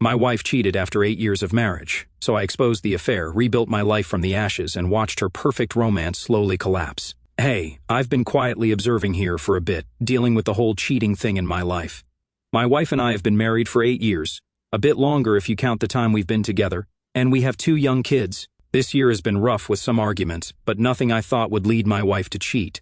My wife cheated after 8 years of marriage, so I exposed the affair, rebuilt my life from the ashes, and watched her perfect romance slowly collapse. Hey, I've been quietly observing here for a bit, dealing with the whole cheating thing in my life. My wife and I have been married for 8 years, a bit longer if you count the time we've been together, and we have 2 young kids. This year has been rough with some arguments, but nothing I thought would lead my wife to cheat.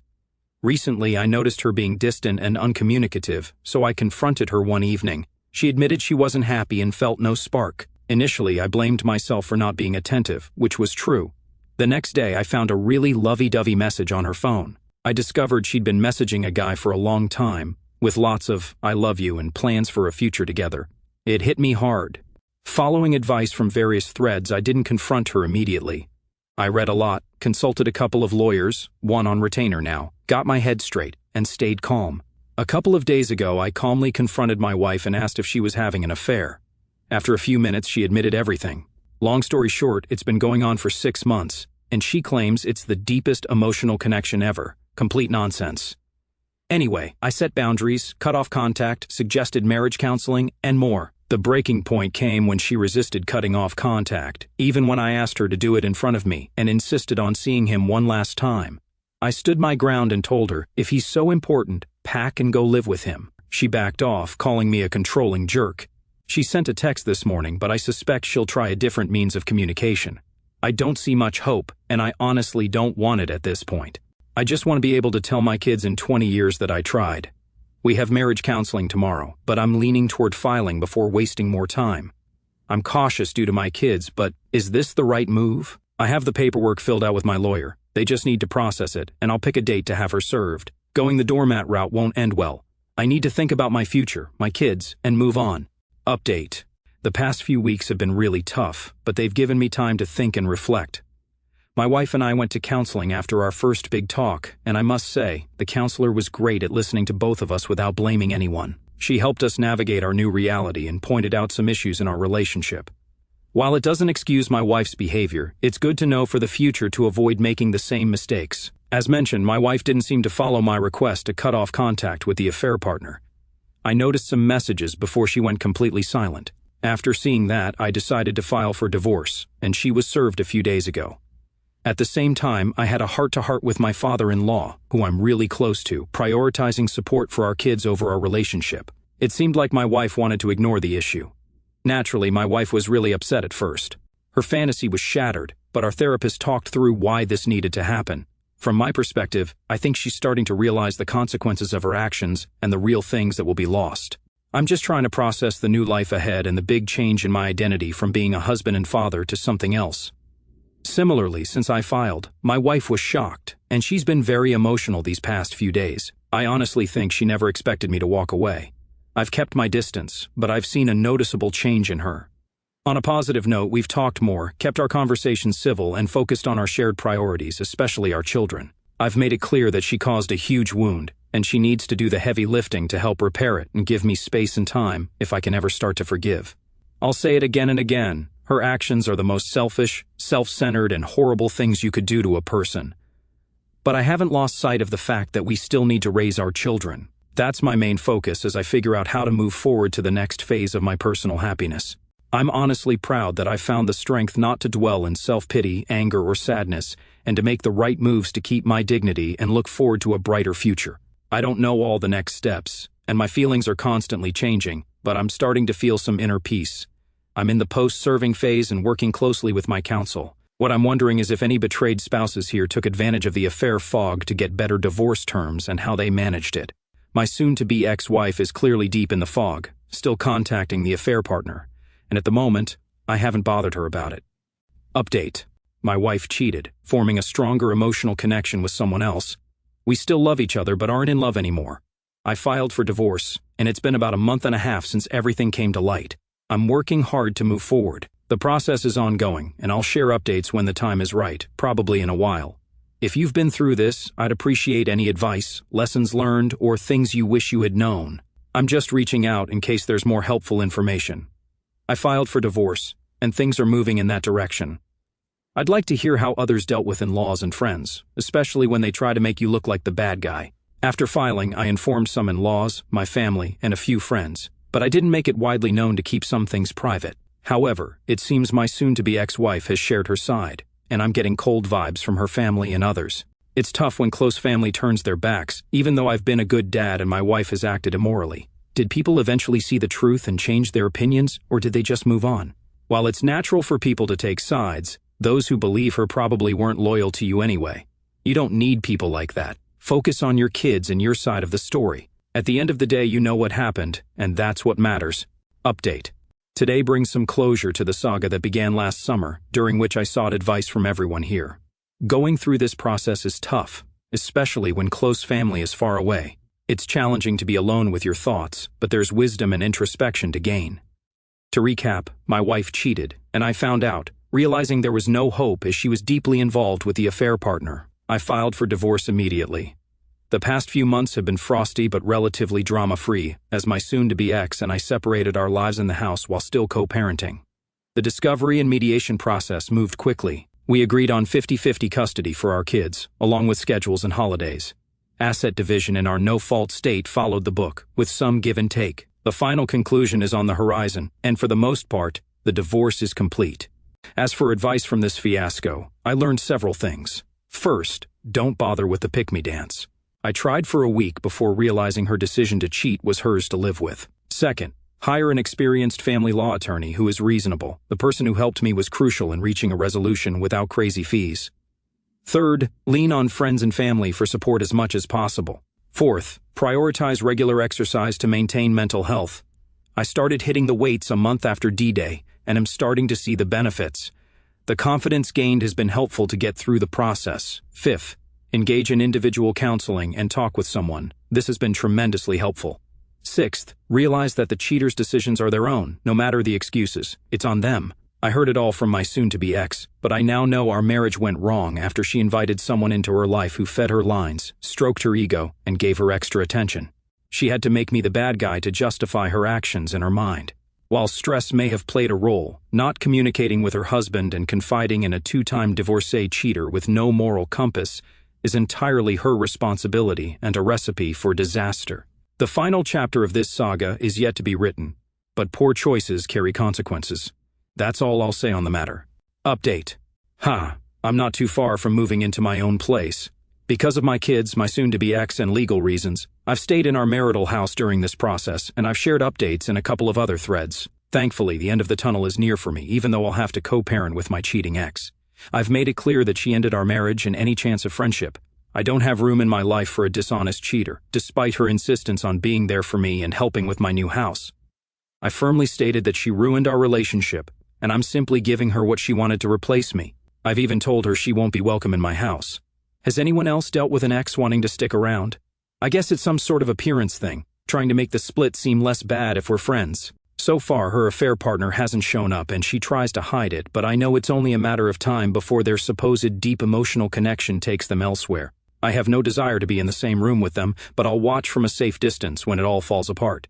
Recently, I noticed her being distant and uncommunicative, so I confronted her one evening. She admitted she wasn't happy and felt no spark. Initially, I blamed myself for not being attentive, which was true. The next day, I found a really lovey-dovey message on her phone. I discovered she'd been messaging a guy for a long time, with lots of "I love you" and plans for a future together. It hit me hard. Following advice from various threads, I didn't confront her immediately. I read a lot, consulted a couple of lawyers, one on retainer now, got my head straight, and stayed calm. A couple of days ago, I calmly confronted my wife and asked if she was having an affair. After a few minutes, she admitted everything. Long story short, it's been going on for 6 months, and she claims it's the deepest emotional connection ever. Complete nonsense. Anyway, I set boundaries, cut off contact, suggested marriage counseling, and more. The breaking point came when she resisted cutting off contact, even when I asked her to do it in front of me, and insisted on seeing him one last time. I stood my ground and told her, if he's so important, pack and go live with him. She backed off, calling me a controlling jerk. She sent a text this morning, but I suspect she'll try a different means of communication. I don't see much hope, and I honestly don't want it at this point. I just want to be able to tell my kids in 20 years that I tried. We have marriage counseling tomorrow, but I'm leaning toward filing before wasting more time. I'm cautious due to my kids, but is this the right move? I have the paperwork filled out with my lawyer. They just need to process it, and I'll pick a date to have her served. Going the doormat route won't end well. I need to think about my future, my kids, and move on. Update. The past few weeks have been really tough, but they've given me time to think and reflect. My wife and I went to counseling after our first big talk, and I must say, the counselor was great at listening to both of us without blaming anyone. She helped us navigate our new reality and pointed out some issues in our relationship. While it doesn't excuse my wife's behavior, it's good to know for the future to avoid making the same mistakes. As mentioned, my wife didn't seem to follow my request to cut off contact with the affair partner. I noticed some messages before she went completely silent. After seeing that, I decided to file for divorce, and she was served a few days ago. At the same time, I had a heart-to-heart with my father-in-law, who I'm really close to, prioritizing support for our kids over our relationship. It seemed like my wife wanted to ignore the issue. Naturally, my wife was really upset at first. Her fantasy was shattered, but our therapist talked through why this needed to happen. From my perspective, I think she's starting to realize the consequences of her actions and the real things that will be lost. I'm just trying to process the new life ahead and the big change in my identity from being a husband and father to something else. Similarly, since I filed, my wife was shocked, and she's been very emotional these past few days. I honestly think she never expected me to walk away. I've kept my distance, but I've seen a noticeable change in her. On a positive note, we've talked more, kept our conversations civil, and focused on our shared priorities, especially our children. I've made it clear that she caused a huge wound, and she needs to do the heavy lifting to help repair it and give me space and time if I can ever start to forgive. I'll say it again and again. Her actions are the most selfish, self-centered, and horrible things you could do to a person. But I haven't lost sight of the fact that we still need to raise our children. That's my main focus as I figure out how to move forward to the next phase of my personal happiness. I'm honestly proud that I found the strength not to dwell in self-pity, anger, or sadness, and to make the right moves to keep my dignity and look forward to a brighter future. I don't know all the next steps, and my feelings are constantly changing, but I'm starting to feel some inner peace. I'm in the post-serving phase and working closely with my counsel. What I'm wondering is if any betrayed spouses here took advantage of the affair fog to get better divorce terms and how they managed it. My soon-to-be ex-wife is clearly deep in the fog, still contacting the affair partner, and at the moment, I haven't bothered her about it. Update. My wife cheated, forming a stronger emotional connection with someone else. We still love each other but aren't in love anymore. I filed for divorce, and it's been about a month and a half since everything came to light. I'm working hard to move forward. The process is ongoing, and I'll share updates when the time is right, probably in a while. If you've been through this, I'd appreciate any advice, lessons learned, or things you wish you had known. I'm just reaching out in case there's more helpful information. I filed for divorce, and things are moving in that direction. I'd like to hear how others dealt with in-laws and friends, especially when they try to make you look like the bad guy. After filing, I informed some in-laws, my family, and a few friends. but I didn't make it widely known to keep some things private. However, it seems my soon-to-be ex-wife has shared her side, and I'm getting cold vibes from her family and others. It's tough when close family turns their backs, even though I've been a good dad and my wife has acted immorally. Did people eventually see the truth and change their opinions, or did they just move on? While it's natural for people to take sides, those who believe her probably weren't loyal to you anyway. You don't need people like that. Focus on your kids and your side of the story. At the end of the day, you know what happened, and that's what matters. Update. Today brings some closure to the saga that began last summer, during which I sought advice from everyone here. Going through this process is tough, especially when close family is far away. It's challenging to be alone with your thoughts, but there's wisdom and introspection to gain. To recap, my wife cheated, and I found out, realizing there was no hope as she was deeply involved with the affair partner. I filed for divorce immediately. The past few months have been frosty but relatively drama-free, as my soon-to-be ex and I separated our lives in the house while still co-parenting. The discovery and mediation process moved quickly. We agreed on 50-50 custody for our kids, along with schedules and holidays. Asset division in our no-fault state followed the book, with some give and take. The final conclusion is on the horizon, and for the most part, the divorce is complete. As for advice from this fiasco, I learned several things. First, don't bother with the pick-me dance. I tried for a week before realizing her decision to cheat was hers to live with. Second, hire an experienced family law attorney who is reasonable. The person who helped me was crucial in reaching a resolution without crazy fees. Third, lean on friends and family for support as much as possible. Fourth, prioritize regular exercise to maintain mental health. I started hitting the weights a month after D-Day, and am starting to see the benefits. The confidence gained has been helpful to get through the process. Fifth, engage in individual counseling and talk with someone. This has been tremendously helpful. Sixth, realize that the cheater's decisions are their own, no matter the excuses. It's on them. I heard it all from my soon-to-be ex, but I now know our marriage went wrong after she invited someone into her life who fed her lines, stroked her ego, and gave her extra attention. She had to make me the bad guy to justify her actions in her mind. While stress may have played a role, not communicating with her husband and confiding in a two-time divorcee cheater with no moral compass is entirely her responsibility and a recipe for disaster. The final chapter of this saga is yet to be written, but poor choices carry consequences. That's all I'll say on the matter. Update. I'm not too far from moving into my own place. Because of my kids, my soon-to-be ex, and legal reasons, I've stayed in our marital house during this process, and I've shared updates in a couple of other threads. Thankfully, the end of the tunnel is near for me, even though I'll have to co-parent with my cheating ex. I've made it clear that she ended our marriage and any chance of friendship. I don't have room in my life for a dishonest cheater, despite her insistence on being there for me and helping with my new house. I firmly stated that she ruined our relationship, and I'm simply giving her what she wanted to replace me. I've even told her she won't be welcome in my house. Has anyone else dealt with an ex wanting to stick around? I guess it's some sort of appearance thing, trying to make the split seem less bad if we're friends. So far, her affair partner hasn't shown up and she tries to hide it, but I know it's only a matter of time before their supposed deep emotional connection takes them elsewhere. I have no desire to be in the same room with them, but I'll watch from a safe distance when it all falls apart.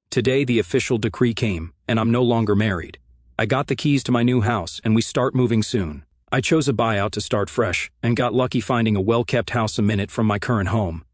Today, the official decree came, and I'm no longer married. I got the keys to my new house, and we start moving soon. I chose a buyout to start fresh, and got lucky finding a well-kept house a minute from my current home.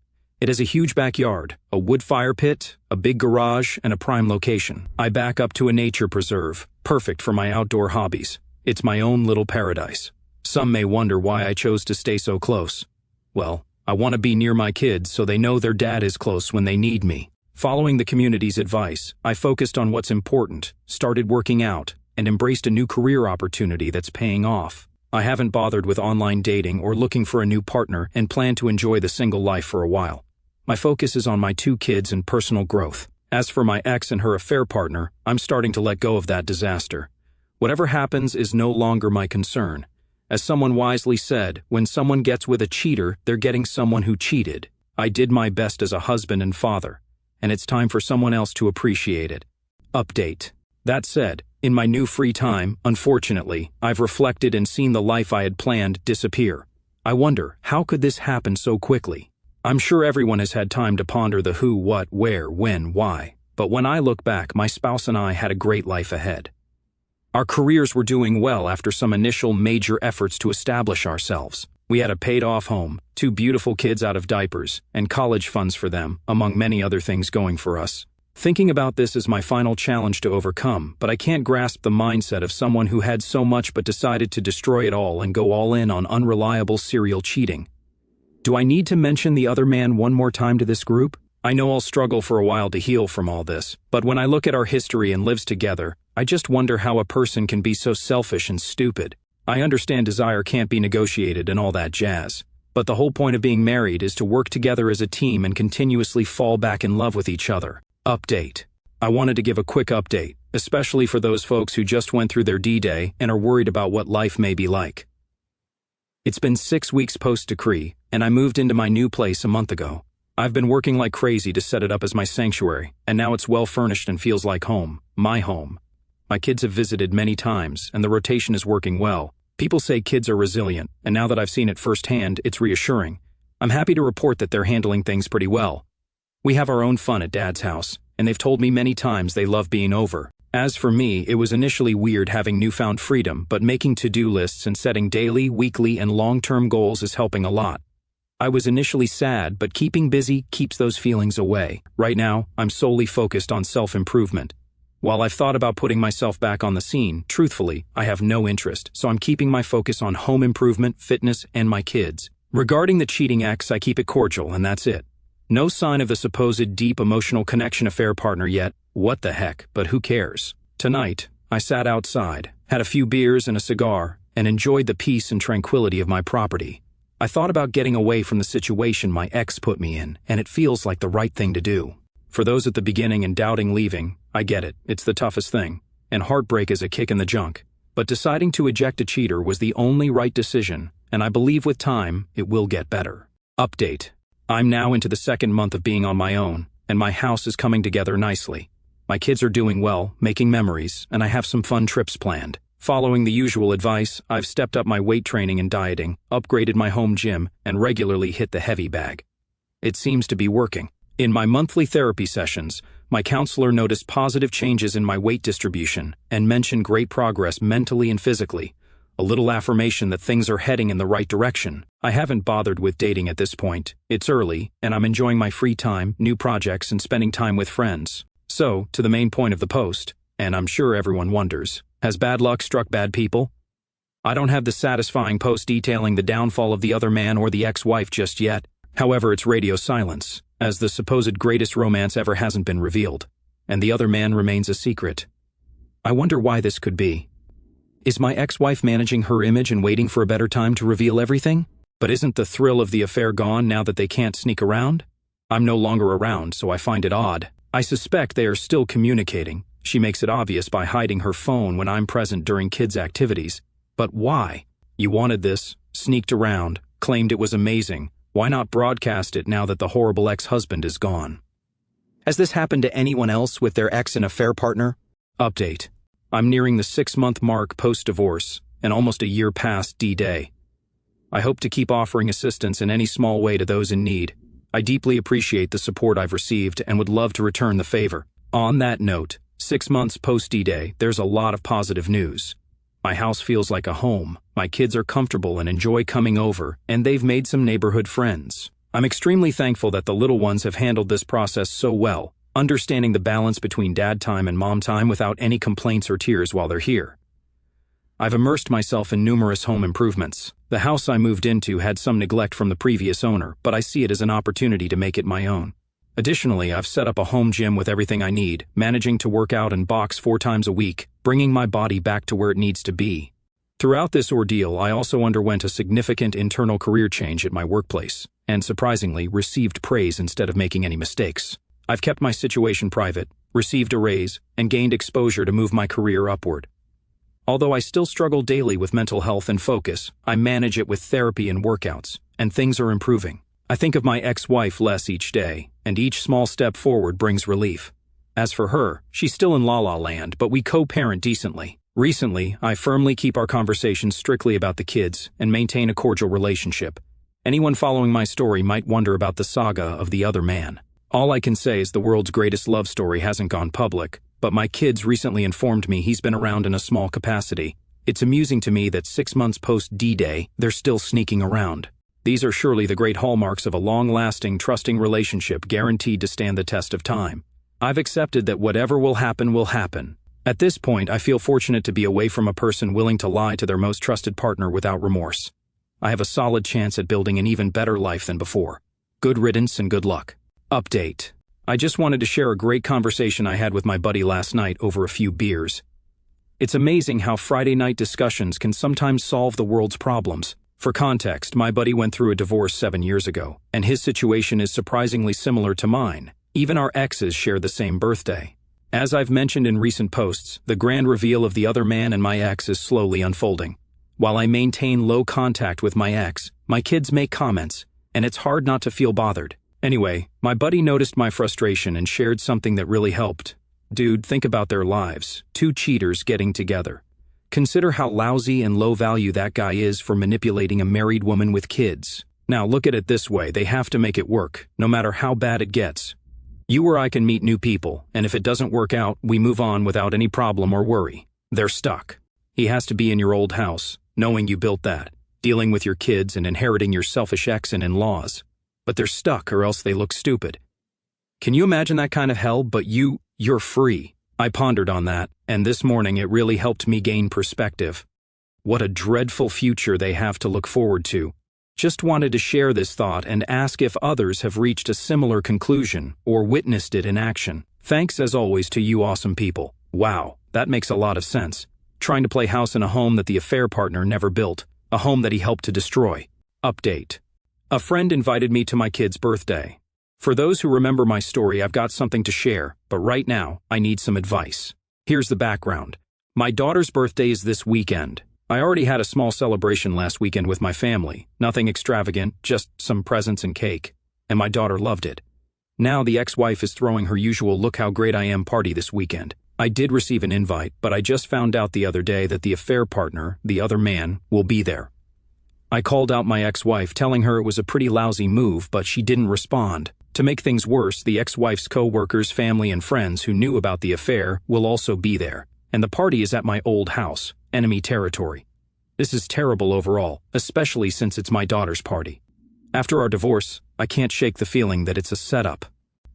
It has a huge backyard, a wood fire pit, a big garage, and a prime location. I back up to a nature preserve, perfect for my outdoor hobbies. It's my own little paradise. Some may wonder why I chose to stay so close. Well, I want to be near my kids so they know their dad is close when they need me. Following the community's advice, I focused on what's important, started working out, and embraced a new career opportunity that's paying off. I haven't bothered with online dating or looking for a new partner and plan to enjoy the single life for a while. My focus is on my 2 kids and personal growth. As for my ex and her affair partner, I'm starting to let go of that disaster. Whatever happens is no longer my concern. As someone wisely said, when someone gets with a cheater, they're getting someone who cheated. I did my best as a husband and father, and it's time for someone else to appreciate it. Update. That said, in my new free time, unfortunately, I've reflected and seen the life I had planned disappear. I wonder, how could this happen so quickly? I'm sure everyone has had time to ponder the who, what, where, when, why. But when I look back, my spouse and I had a great life ahead. Our careers were doing well after some initial major efforts to establish ourselves. We had a paid-off home, 2 beautiful kids out of diapers, and college funds for them, among many other things going for us. Thinking about this is my final challenge to overcome, but I can't grasp the mindset of someone who had so much but decided to destroy it all and go all in on unreliable serial cheating. Do I need to mention the other man one more time to this group? I know I'll struggle for a while to heal from all this, but when I look at our history and lives together, I just wonder how a person can be so selfish and stupid. I understand desire can't be negotiated and all that jazz, but the whole point of being married is to work together as a team and continuously fall back in love with each other. Update. I wanted to give a quick update, especially for those folks who just went through their D-Day and are worried about what life may be like. It's been 6 weeks post-decree, and I moved into my new place a month ago. I've been working like crazy to set it up as my sanctuary, and now it's well furnished and feels like home, my home. My kids have visited many times, and the rotation is working well. People say kids are resilient, and now that I've seen it firsthand, it's reassuring. I'm happy to report that they're handling things pretty well. We have our own fun at Dad's house, and they've told me many times they love being over. As for me, it was initially weird having newfound freedom, but making to-do lists and setting daily, weekly, and long-term goals is helping a lot. I was initially sad, but keeping busy keeps those feelings away. Right now, I'm solely focused on self-improvement. While I've thought about putting myself back on the scene, truthfully, I have no interest, so I'm keeping my focus on home improvement, fitness, and my kids. Regarding the cheating ex, I keep it cordial, and that's it. No sign of the supposed deep emotional connection affair partner yet. What the heck, but who cares? Tonight, I sat outside, had a few beers and a cigar, and enjoyed the peace and tranquility of my property. I thought about getting away from the situation my ex put me in, and it feels like the right thing to do. For those at the beginning and doubting leaving, I get it, it's the toughest thing, and heartbreak is a kick in the junk. But deciding to eject a cheater was the only right decision, and I believe with time, it will get better. Update. I'm now into the 2nd month of being on my own, and my house is coming together nicely. My kids are doing well, making memories, and I have some fun trips planned. Following the usual advice, I've stepped up my weight training and dieting, upgraded my home gym, and regularly hit the heavy bag. It seems to be working. In my monthly therapy sessions, my counselor noticed positive changes in my weight distribution and mentioned great progress mentally and physically, a little affirmation that things are heading in the right direction. I haven't bothered with dating at this point. It's early, and I'm enjoying my free time, new projects, and spending time with friends. So, to the main point of the post, and I'm sure everyone wonders, has bad luck struck bad people? I don't have the satisfying post detailing the downfall of the other man or the ex-wife just yet. However, it's radio silence, as the supposed greatest romance ever hasn't been revealed, and the other man remains a secret. I wonder why this could be. Is my ex-wife managing her image and waiting for a better time to reveal everything? But isn't the thrill of the affair gone now that they can't sneak around? I'm no longer around, so I find it odd. I suspect they are still communicating. She makes it obvious by hiding her phone when I'm present during kids' activities. But why? You wanted this, sneaked around, claimed it was amazing. Why not broadcast it now that the horrible ex-husband is gone? Has this happened to anyone else with their ex and affair partner? Update. I'm nearing the 6-month mark post-divorce, and almost a year past D-Day. I hope to keep offering assistance in any small way to those in need. I deeply appreciate the support I've received and would love to return the favor. On that note, 6 months post-D-Day, there's a lot of positive news. My house feels like a home, my kids are comfortable and enjoy coming over, and they've made some neighborhood friends. I'm extremely thankful that the little ones have handled this process so well, understanding the balance between dad time and mom time without any complaints or tears while they're here. I've immersed myself in numerous home improvements. The house I moved into had some neglect from the previous owner, but I see it as an opportunity to make it my own. Additionally, I've set up a home gym with everything I need, managing to work out and box 4 times a week, bringing my body back to where it needs to be. Throughout this ordeal, I also underwent a significant internal career change at my workplace, and surprisingly, received praise instead of making any mistakes. I've kept my situation private, received a raise, and gained exposure to move my career upward. Although I still struggle daily with mental health and focus, I manage it with therapy and workouts, and things are improving. I think of my ex-wife less each day, and each small step forward brings relief. As for her, she's still in la-la land, but we co-parent decently. Recently, I firmly keep our conversations strictly about the kids and maintain a cordial relationship. Anyone following my story might wonder about the saga of the other man. All I can say is the world's greatest love story hasn't gone public, but my kids recently informed me he's been around in a small capacity. It's amusing to me that 6 months post-D-Day, they're still sneaking around. These are surely the great hallmarks of a long-lasting, trusting relationship guaranteed to stand the test of time. I've accepted that whatever will happen will happen. At this point, I feel fortunate to be away from a person willing to lie to their most trusted partner without remorse. I have a solid chance at building an even better life than before. Good riddance and good luck. Update. I just wanted to share a great conversation I had with my buddy last night over a few beers. It's amazing how Friday night discussions can sometimes solve the world's problems. For context, my buddy went through a divorce 7 years ago, and his situation is surprisingly similar to mine. Even our exes share the same birthday. As I've mentioned in recent posts, the grand reveal of the other man and my ex is slowly unfolding. While I maintain low contact with my ex, my kids make comments, and it's hard not to feel bothered. Anyway, my buddy noticed my frustration and shared something that really helped. Dude, think about their lives. 2 cheaters getting together. Consider how lousy and low value that guy is for manipulating a married woman with kids. Now look at it this way, they have to make it work, no matter how bad it gets. You or I can meet new people, and if it doesn't work out, we move on without any problem or worry. They're stuck. He has to be in your old house, knowing you built that, dealing with your kids and inheriting your selfish ex and in-laws. But they're stuck or else they look stupid. Can you imagine that kind of hell? But you're free. I pondered on that, and this morning it really helped me gain perspective. What a dreadful future they have to look forward to. Just wanted to share this thought and ask if others have reached a similar conclusion or witnessed it in action. Thanks as always to you awesome people. Wow, that makes a lot of sense. Trying to play house in a home that the affair partner never built, a home that he helped to destroy. Update. A friend invited me to my kid's birthday. For those who remember my story, I've got something to share, but right now, I need some advice. Here's the background. My daughter's birthday is this weekend. I already had a small celebration last weekend with my family. Nothing extravagant, just some presents and cake. And my daughter loved it. Now the ex-wife is throwing her usual look how great I am party this weekend. I did receive an invite, but I just found out the other day that the affair partner, the other man, will be there. I called out my ex-wife, telling her it was a pretty lousy move, but she didn't respond. To make things worse, the ex-wife's co-workers, family, and friends who knew about the affair will also be there. And the party is at my old house, enemy territory. This is terrible overall, especially since it's my daughter's party. After our divorce, I can't shake the feeling that it's a setup.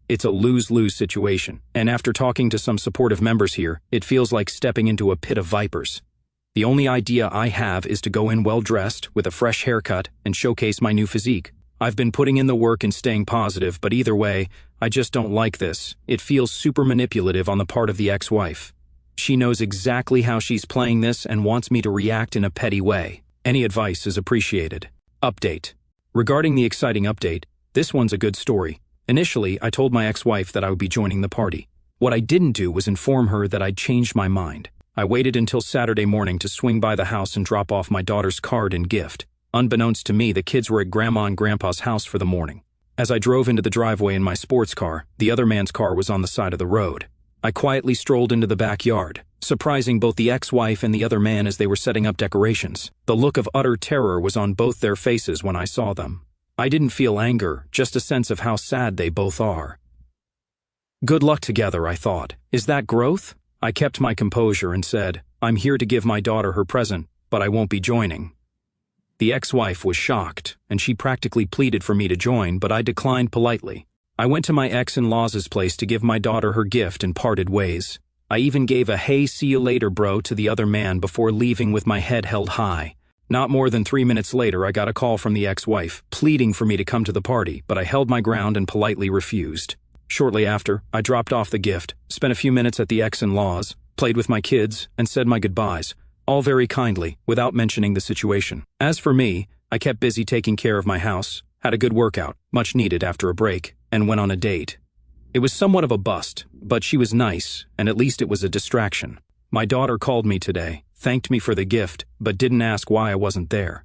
It's a lose-lose situation, and after talking to some supportive members here, it feels like stepping into a pit of vipers. The only idea I have is to go in well-dressed, with a fresh haircut, and showcase my new physique. I've been putting in the work and staying positive, but either way, I just don't like this. It feels super manipulative on the part of the ex-wife. She knows exactly how she's playing this and wants me to react in a petty way. Any advice is appreciated. Update. Regarding the exciting update, this one's a good story. Initially, I told my ex-wife that I would be joining the party. What I didn't do was inform her that I'd changed my mind. I waited until Saturday morning to swing by the house and drop off my daughter's card and gift. Unbeknownst to me, the kids were at Grandma and Grandpa's house for the morning. As I drove into the driveway in my sports car, the other man's car was on the side of the road. I quietly strolled into the backyard, surprising both the ex-wife and the other man as they were setting up decorations. The look of utter terror was on both their faces when I saw them. I didn't feel anger, just a sense of how sad they both are. Good luck together, I thought. Is that growth? I kept my composure and said, I'm here to give my daughter her present, but I won't be joining. The ex-wife was shocked, and she practically pleaded for me to join, but I declined politely. I went to my ex-in-law's place to give my daughter her gift and parted ways. I even gave a "hey, see you later, bro" to the other man before leaving with my head held high. Not more than 3 minutes later, I got a call from the ex-wife, pleading for me to come to the party, but I held my ground and politely refused. Shortly after, I dropped off the gift, spent a few minutes at the ex-in-law's, played with my kids, and said my goodbyes, all very kindly, without mentioning the situation. As for me, I kept busy taking care of my house, had a good workout, much needed after a break, and went on a date. It was somewhat of a bust, but she was nice, and at least it was a distraction. My daughter called me today, thanked me for the gift, but didn't ask why I wasn't there.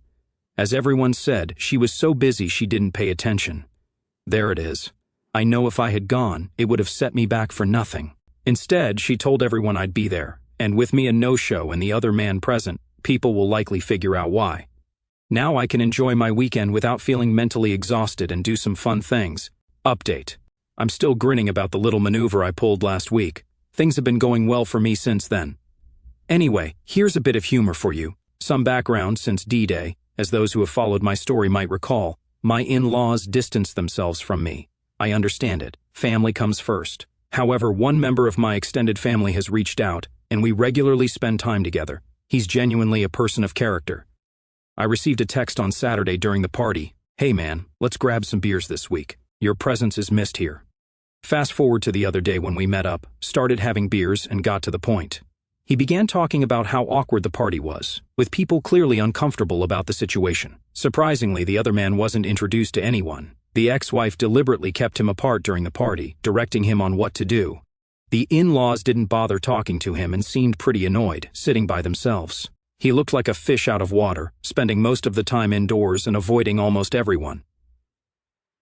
As everyone said, she was so busy she didn't pay attention. There it is. I know if I had gone, it would have set me back for nothing. Instead, she told everyone I'd be there, and with me a no-show and the other man present, people will likely figure out why. Now I can enjoy my weekend without feeling mentally exhausted and do some fun things. Update. I'm still grinning about the little maneuver I pulled last week. Things have been going well for me since then. Anyway, here's a bit of humor for you. Some background since D-Day, as those who have followed my story might recall, my in-laws distanced themselves from me. I understand it. Family comes first. However, one member of my extended family has reached out, and we regularly spend time together. He's genuinely a person of character. I received a text on Saturday during the party. Hey man, let's grab some beers this week. Your presence is missed here. Fast forward to the other day when we met up, started having beers, and got to the point. He began talking about how awkward the party was, with people clearly uncomfortable about the situation. Surprisingly, the other man wasn't introduced to anyone. The ex-wife deliberately kept him apart during the party, directing him on what to do. The in-laws didn't bother talking to him and seemed pretty annoyed, sitting by themselves. He looked like a fish out of water, spending most of the time indoors and avoiding almost everyone.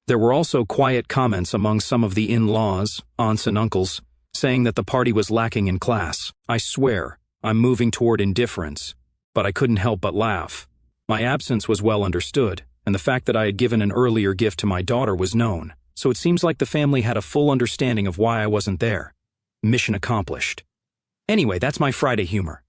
There were also quiet comments among some of the in-laws, aunts and uncles, saying that the party was lacking in class. I swear, I'm moving toward indifference, but I couldn't help but laugh. My absence was well understood, and the fact that I had given an earlier gift to my daughter was known, so it seems like the family had a full understanding of why I wasn't there. Mission accomplished. Anyway, that's my Friday humor.